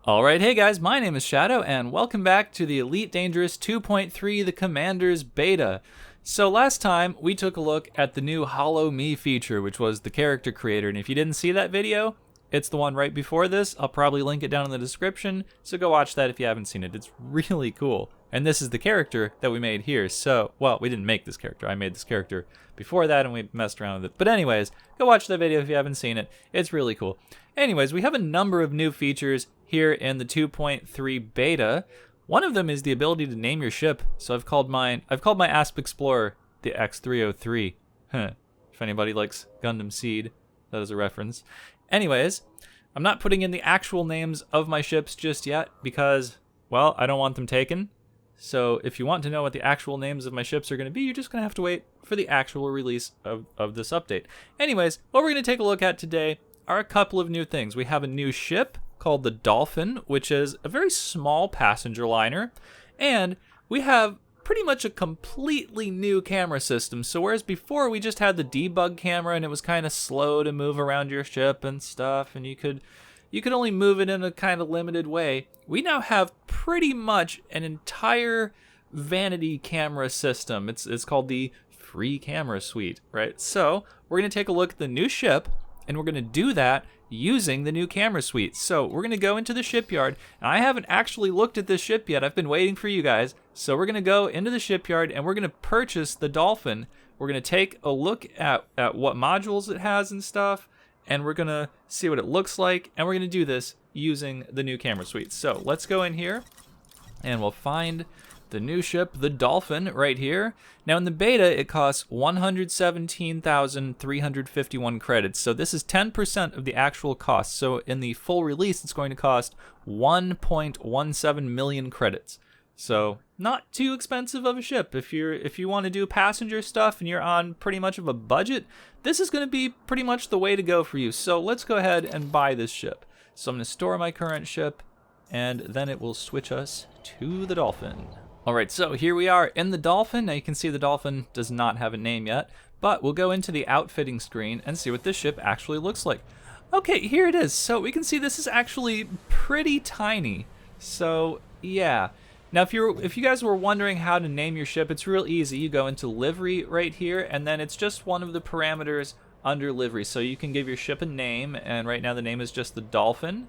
Alright, hey guys, my name is Shadow, and welcome back to the Elite Dangerous 2.3, the Commander's Beta. So last time, we took a look at the new Hollow Me feature, which was the character creator, and if you didn't see that video, it's the one right before this. I'll probably link it down in the description, so go watch that if you haven't seen it. It's really cool. And this is the character that we made here, so, well, we didn't make this character. I made this character before that, and we messed around with it. But anyways, go watch that video if you haven't seen it. It's really cool. Anyways, we have a number of new features here in the 2.3 beta. One of them is the ability to name your ship. So I've called my Asp Explorer the X303. If anybody likes Gundam Seed, that is a reference. Anyways, I'm not putting in the actual names of my ships just yet because, well, I don't want them taken. So if you want to know what the actual names of my ships are going to be, you're just going to have to wait for the actual release of this update. Anyways, what we're going to take a look at today are a couple of new things. We have a new ship called the Dolphin, which is a very small passenger liner, and we have pretty much a completely new camera system. So whereas before we just had the debug camera and it was kind of slow to move around your ship and stuff, and you could only move it in a kind of limited way, we now have pretty much an entire vanity camera system. It's called the free camera suite, right? So we're going to take a look at the new ship, and we're going to do that using the new camera suite. So we're going to go into the shipyard, and I haven't actually looked at this ship yet. I've been waiting for you guys. So we're going to go into the shipyard, and we're going to purchase the Dolphin. We're going to take a look at what modules it has and stuff, and we're going to see what it looks like, and we're going to do this using the new camera suite. So let's go in here, and we'll find the new ship, the Dolphin, right here. Now in the beta, it costs 117,351 credits. So this is 10% of the actual cost. So in the full release, it's going to cost 1.17 million credits. So not too expensive of a ship. If you want to do passenger stuff and you're on pretty much of a budget, this is going to be pretty much the way to go for you. So let's go ahead and buy this ship. So I'm going to store my current ship, and then it will switch us to the Dolphin. Alright, so here we are in the Dolphin. Now you can see the Dolphin does not have a name yet, but we'll go into the outfitting screen and see what this ship actually looks like. Okay, here it is. So we can see this is actually pretty tiny. So yeah. Now if you guys were wondering how to name your ship, it's real easy. You go into livery right here, and then it's just one of the parameters under livery. So you can give your ship a name, and right now the name is just the Dolphin.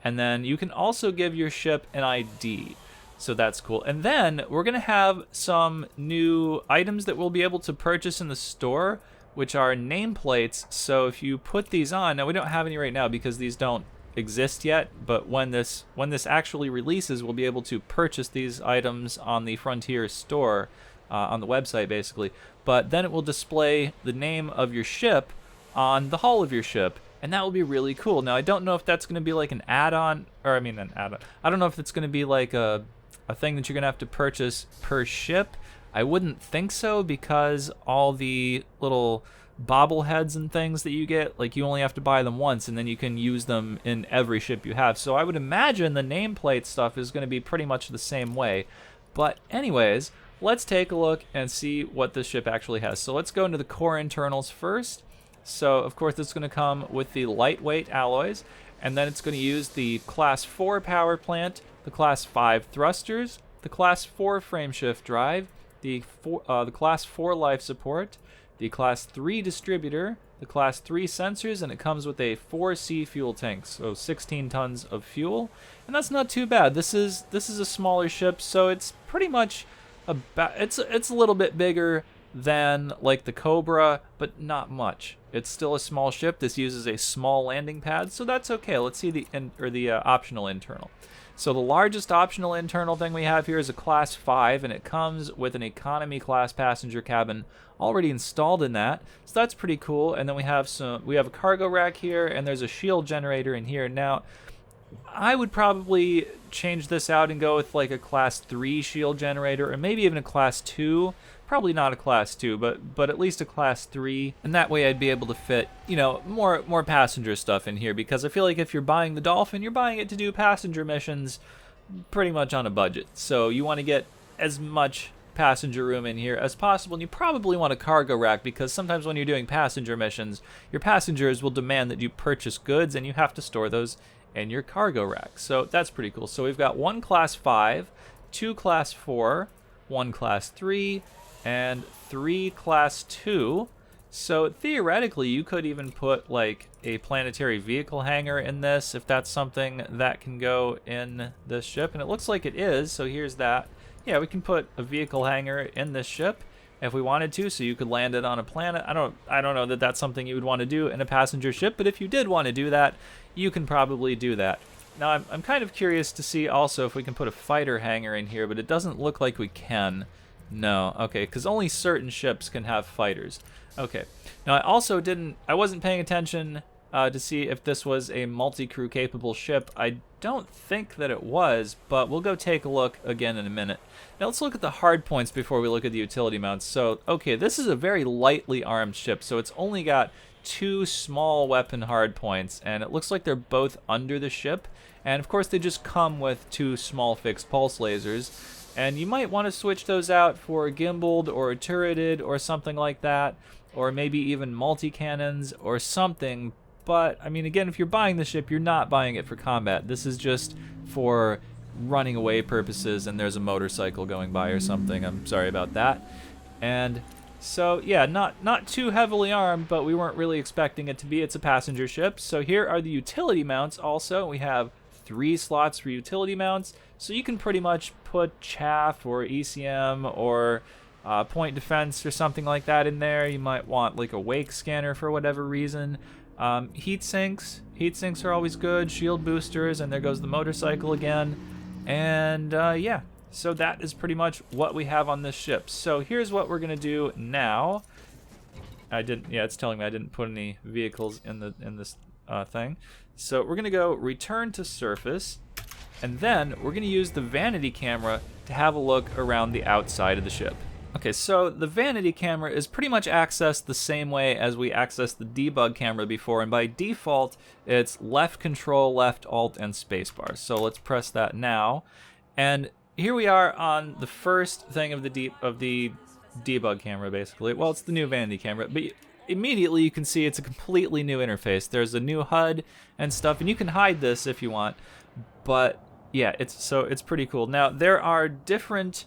And then you can also give your ship an ID. So that's cool. And then we're going to have some new items that we'll be able to purchase in the store, which are nameplates. So if you put these on, now we don't have any right now because these don't exist yet, but when this actually releases, we'll be able to purchase these items on the Frontier store, on the website basically. But then it will display the name of your ship on the hull of your ship, and that will be really cool. Now I don't know if that's going to be like an add-on, or I mean an add-on. I don't know if it's going to be like a thing that you're going to have to purchase per ship. I wouldn't think so, because all the little bobbleheads and things that you get, like, you only have to buy them once and then you can use them in every ship you have. So I would imagine the nameplate stuff is going to be pretty much the same way. But anyways, let's take a look and see what this ship actually has. So let's go into the core internals first. So of course it's going to come with the lightweight alloys, and then it's going to use the class 4 power plant, the class 5 thrusters, the class 4 frameshift drive, the class 4 life support, the class 3 distributor, the class 3 sensors, and it comes with a 4C fuel tank, so 16 tons of fuel. And that's not too bad. This is a smaller ship, so it's pretty much it's a little bit bigger than like the Cobra, but not much. It's still a small ship. This uses a small landing pad, so that's okay. Let's see the optional internal. So the largest optional internal thing we have here is a class 5, and it comes with an economy class passenger cabin already installed in that. So that's pretty cool. And then we have a cargo rack here, and there's a shield generator in here. Now, I would probably change this out and go with like a class 3 shield generator, or maybe even a class 2. Probably not a class 2, but at least a class 3. And that way I'd be able to fit, you know, more passenger stuff in here, because I feel like if you're buying the Dolphin, you're buying it to do passenger missions pretty much on a budget. So you want to get as much passenger room in here as possible, and you probably want a cargo rack, because sometimes when you're doing passenger missions, your passengers will demand that you purchase goods, and you have to store those and your cargo rack. So that's pretty cool. So we've got 1 class 5, 2 class 4, 1 class 3, and 3 class 2. So theoretically, you could even put like a planetary vehicle hangar in this if that's something that can go in this ship. And it looks like it is, so here's that. Yeah, we can put a vehicle hangar in this ship if we wanted to, so you could land it on a planet. I don't know that that's something you would want to do in a passenger ship, but if you did want to do that, you can probably do that. Now, I'm kind of curious to see also if we can put a fighter hangar in here, but it doesn't look like we can. No, okay, because only certain ships can have fighters. Okay. Now, I wasn't paying attention to see if this was a multi-crew capable ship. I don't think that it was, but we'll go take a look again in a minute. Now let's look at the hard points before we look at the utility mounts. So, okay, this is a very lightly armed ship, so it's only got 2 small weapon hard points, and it looks like they're both under the ship. And of course they just come with 2 small fixed pulse lasers, and you might want to switch those out for a gimbaled or a turreted or something like that, or maybe even multi-cannons or something. But, I mean, again, if you're buying the ship, you're not buying it for combat. This is just for running away purposes, and there's a motorcycle going by or something. I'm sorry about that. And so, yeah, not too heavily armed, but we weren't really expecting it to be. It's a passenger ship. So here are the utility mounts also. We have 3 slots for utility mounts. So you can pretty much put chaff or ECM or point defense or something like that in there. You might want like a wake scanner for whatever reason. Heat sinks are always good. Shield boosters, and there goes the motorcycle again. And yeah, so that is pretty much what we have on this ship. So here's what we're gonna do now. It's telling me I didn't put any vehicles in this thing. So we're gonna go return to surface, and then we're gonna use the vanity camera to have a look around the outside of the ship. Okay, so the vanity camera is pretty much accessed the same way as we accessed the debug camera before, and by default, it's left control, left alt, and spacebar. So let's press that now, and here we are on the first thing of the debug camera, basically. Well, it's the new vanity camera, but immediately you can see it's a completely new interface. There's a new HUD and stuff, and you can hide this if you want, but yeah, it's pretty cool. Now there are different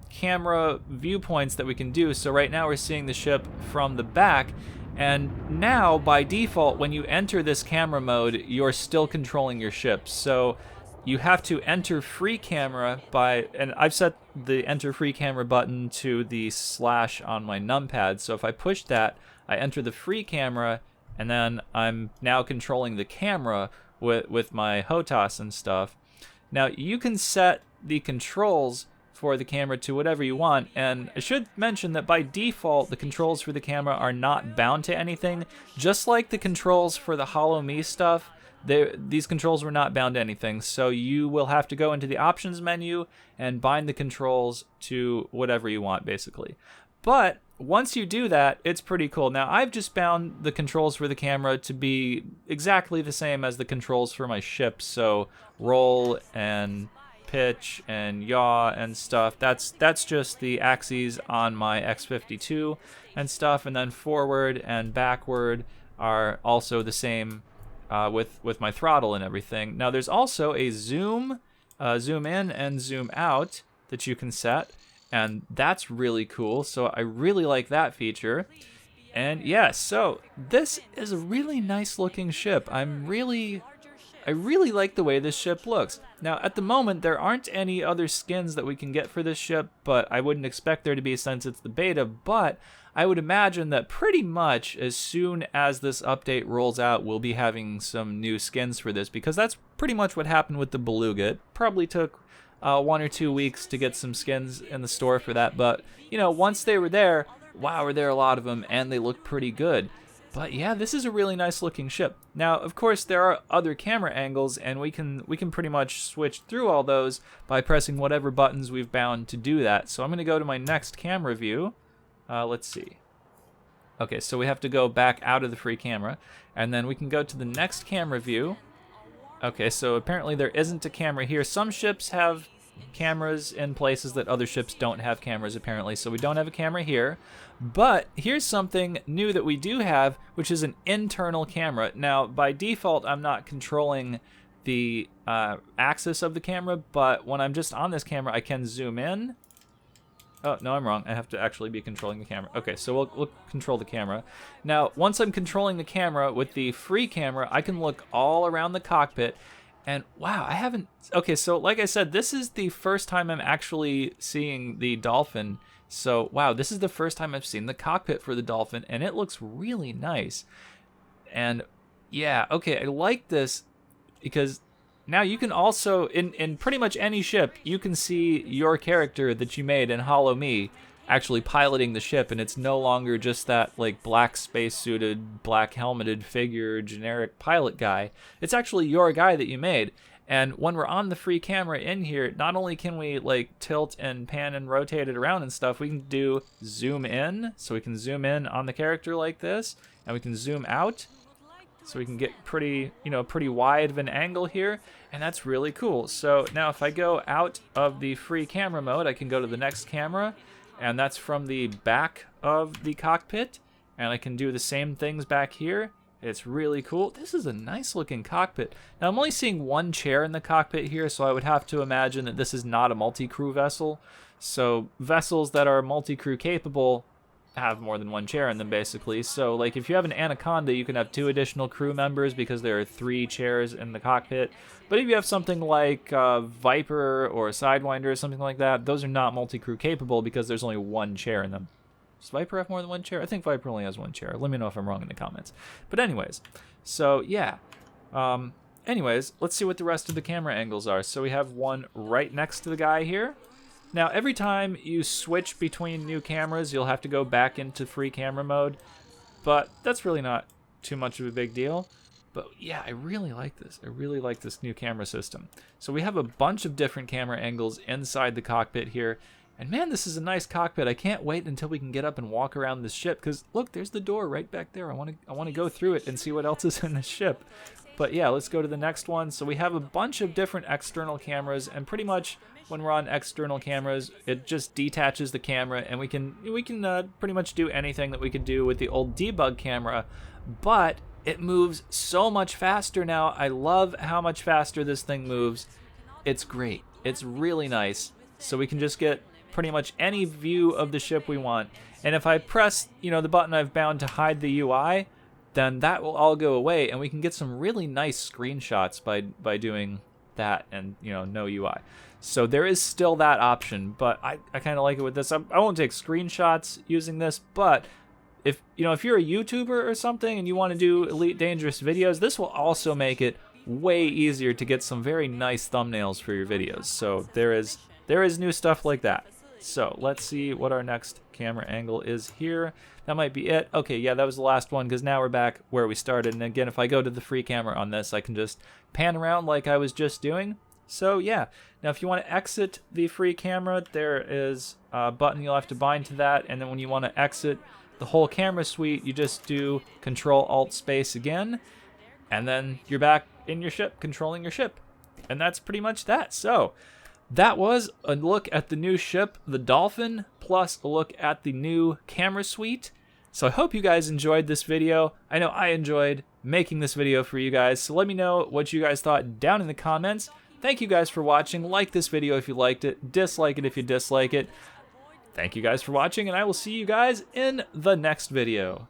camera viewpoints that we can do. So right now we're seeing the ship from the back, and now by default when you enter this camera mode, you're still controlling your ship. So you have to enter free camera and I've set the enter free camera button to the slash on my numpad. So if I push that, I enter the free camera, and then I'm now controlling the camera with my HOTAS and stuff. Now you can set the controls for the camera to whatever you want, and I should mention that by default the controls for the camera are not bound to anything. Just like the controls for the Hollow Me stuff, these controls were not bound to anything, so you will have to go into the options menu and bind the controls to whatever you want, basically. But once you do that, it's pretty cool. Now I've just bound the controls for the camera to be exactly the same as the controls for my ship, so roll and pitch and yaw and stuff. That's just the axes on my X-52 and stuff, and then forward and backward are also the same with my throttle and everything. Now there's also a zoom in and zoom out that you can set, and that's really cool. So I really like that feature. And yeah, so this is a really nice looking ship. I really like the way this ship looks. Now, at the moment, there aren't any other skins that we can get for this ship, but I wouldn't expect there to be since it's the beta, but I would imagine that pretty much as soon as this update rolls out, we'll be having some new skins for this, because that's pretty much what happened with the Beluga. It probably took 1 or 2 weeks to get some skins in the store for that, but, you know, once they were there, wow, were there a lot of them, and they look pretty good. But yeah, this is a really nice looking ship. Now, of course, there are other camera angles, and we can pretty much switch through all those by pressing whatever buttons we've bound to do that. So I'm going to go to my next camera view. Let's see. Okay, so we have to go back out of the free camera, and then we can go to the next camera view. Okay, so apparently there isn't a camera here. Some ships have cameras in places that other ships don't have cameras, apparently. So we don't have a camera here. But here's something new that we do have, which is an internal camera. Now, by default, I'm not controlling the axis of the camera, but when I'm just on this camera, I can zoom in. Oh, no, I'm wrong. I have to actually be controlling the camera. Okay, so we'll control the camera. Now, once I'm controlling the camera with the free camera, I can look all around the cockpit. And wow, I haven't... Okay, so like I said, this is the first time I'm actually seeing the Dolphin. So, wow, this is the first time I've seen the cockpit for the Dolphin, and it looks really nice. And yeah, okay, I like this because now you can also, in pretty much any ship, you can see your character that you made in Hollow Me actually piloting the ship, and it's no longer just that like black spacesuited, black helmeted figure, generic pilot guy. It's actually your guy that you made. And when we're on the free camera in here, not only can we like tilt and pan and rotate it around and stuff, we can do zoom in, so we can zoom in on the character like this, and we can zoom out, so we can get pretty, pretty wide of an angle here, and that's really cool. So now if I go out of the free camera mode, I can go to the next camera, and that's from the back of the cockpit, and I can do the same things back here. It's really cool. This is a nice looking cockpit. Now I'm only seeing one chair in the cockpit here, so I would have to imagine that this is not a multi-crew vessel. So vessels that are multi-crew capable have more than one chair in them, basically. So like if you have an Anaconda, you can have 2 additional crew members because there are 3 chairs in the cockpit. But if you have something like Viper or Sidewinder or something like that, those are not multi-crew capable because there's only 1 chair in them. Does Viper have more than 1 chair? I think Viper only has 1 chair. Let me know if I'm wrong in the comments. But anyways, so yeah. Anyways, let's see what the rest of the camera angles are. So we have one right next to the guy here. Now, every time you switch between new cameras, you'll have to go back into free camera mode. But that's really not too much of a big deal. But yeah, I really like this. I really like this new camera system. So we have a bunch of different camera angles inside the cockpit here. And man, this is a nice cockpit. I can't wait until we can get up and walk around this ship. Because look, there's the door right back there. I want to go through it and see what else is in this ship. But yeah, let's go to the next one. So we have a bunch of different external cameras, and pretty much when we're on external cameras, it just detaches the camera, and we can pretty much do anything that we could do with the old debug camera, but it moves so much faster now. I love how much faster this thing moves. It's great. It's really nice. So we can just get pretty much any view of the ship we want. And if I press, the button I've bound to hide the UI, then that will all go away, and we can get some really nice screenshots by doing that and, no UI. So there is still that option, but I kind of like it with this. I won't take screenshots using this, but if you're a YouTuber or something and you want to do Elite Dangerous videos, this will also make it way easier to get some very nice thumbnails for your videos. So there is new stuff like that. So let's see what our next camera angle is here. That might be it. Okay, yeah, that was the last one, because now we're back where we started. And again, if I go to the free camera on this, I can just pan around like I was just doing. So yeah, now if you want to exit the free camera, there is a button you'll have to bind to that. And then when you want to exit the whole camera suite, you just do Control-Alt-Space again. And then you're back in your ship, controlling your ship. And that's pretty much that. So that was a look at the new ship, the Dolphin, plus a look at the new camera suite. So I hope you guys enjoyed this video. I know I enjoyed making this video for you guys. So let me know what you guys thought down in the comments. Thank you guys for watching. Like this video if you liked it. Dislike it if you dislike it. Thank you guys for watching, and I will see you guys in the next video.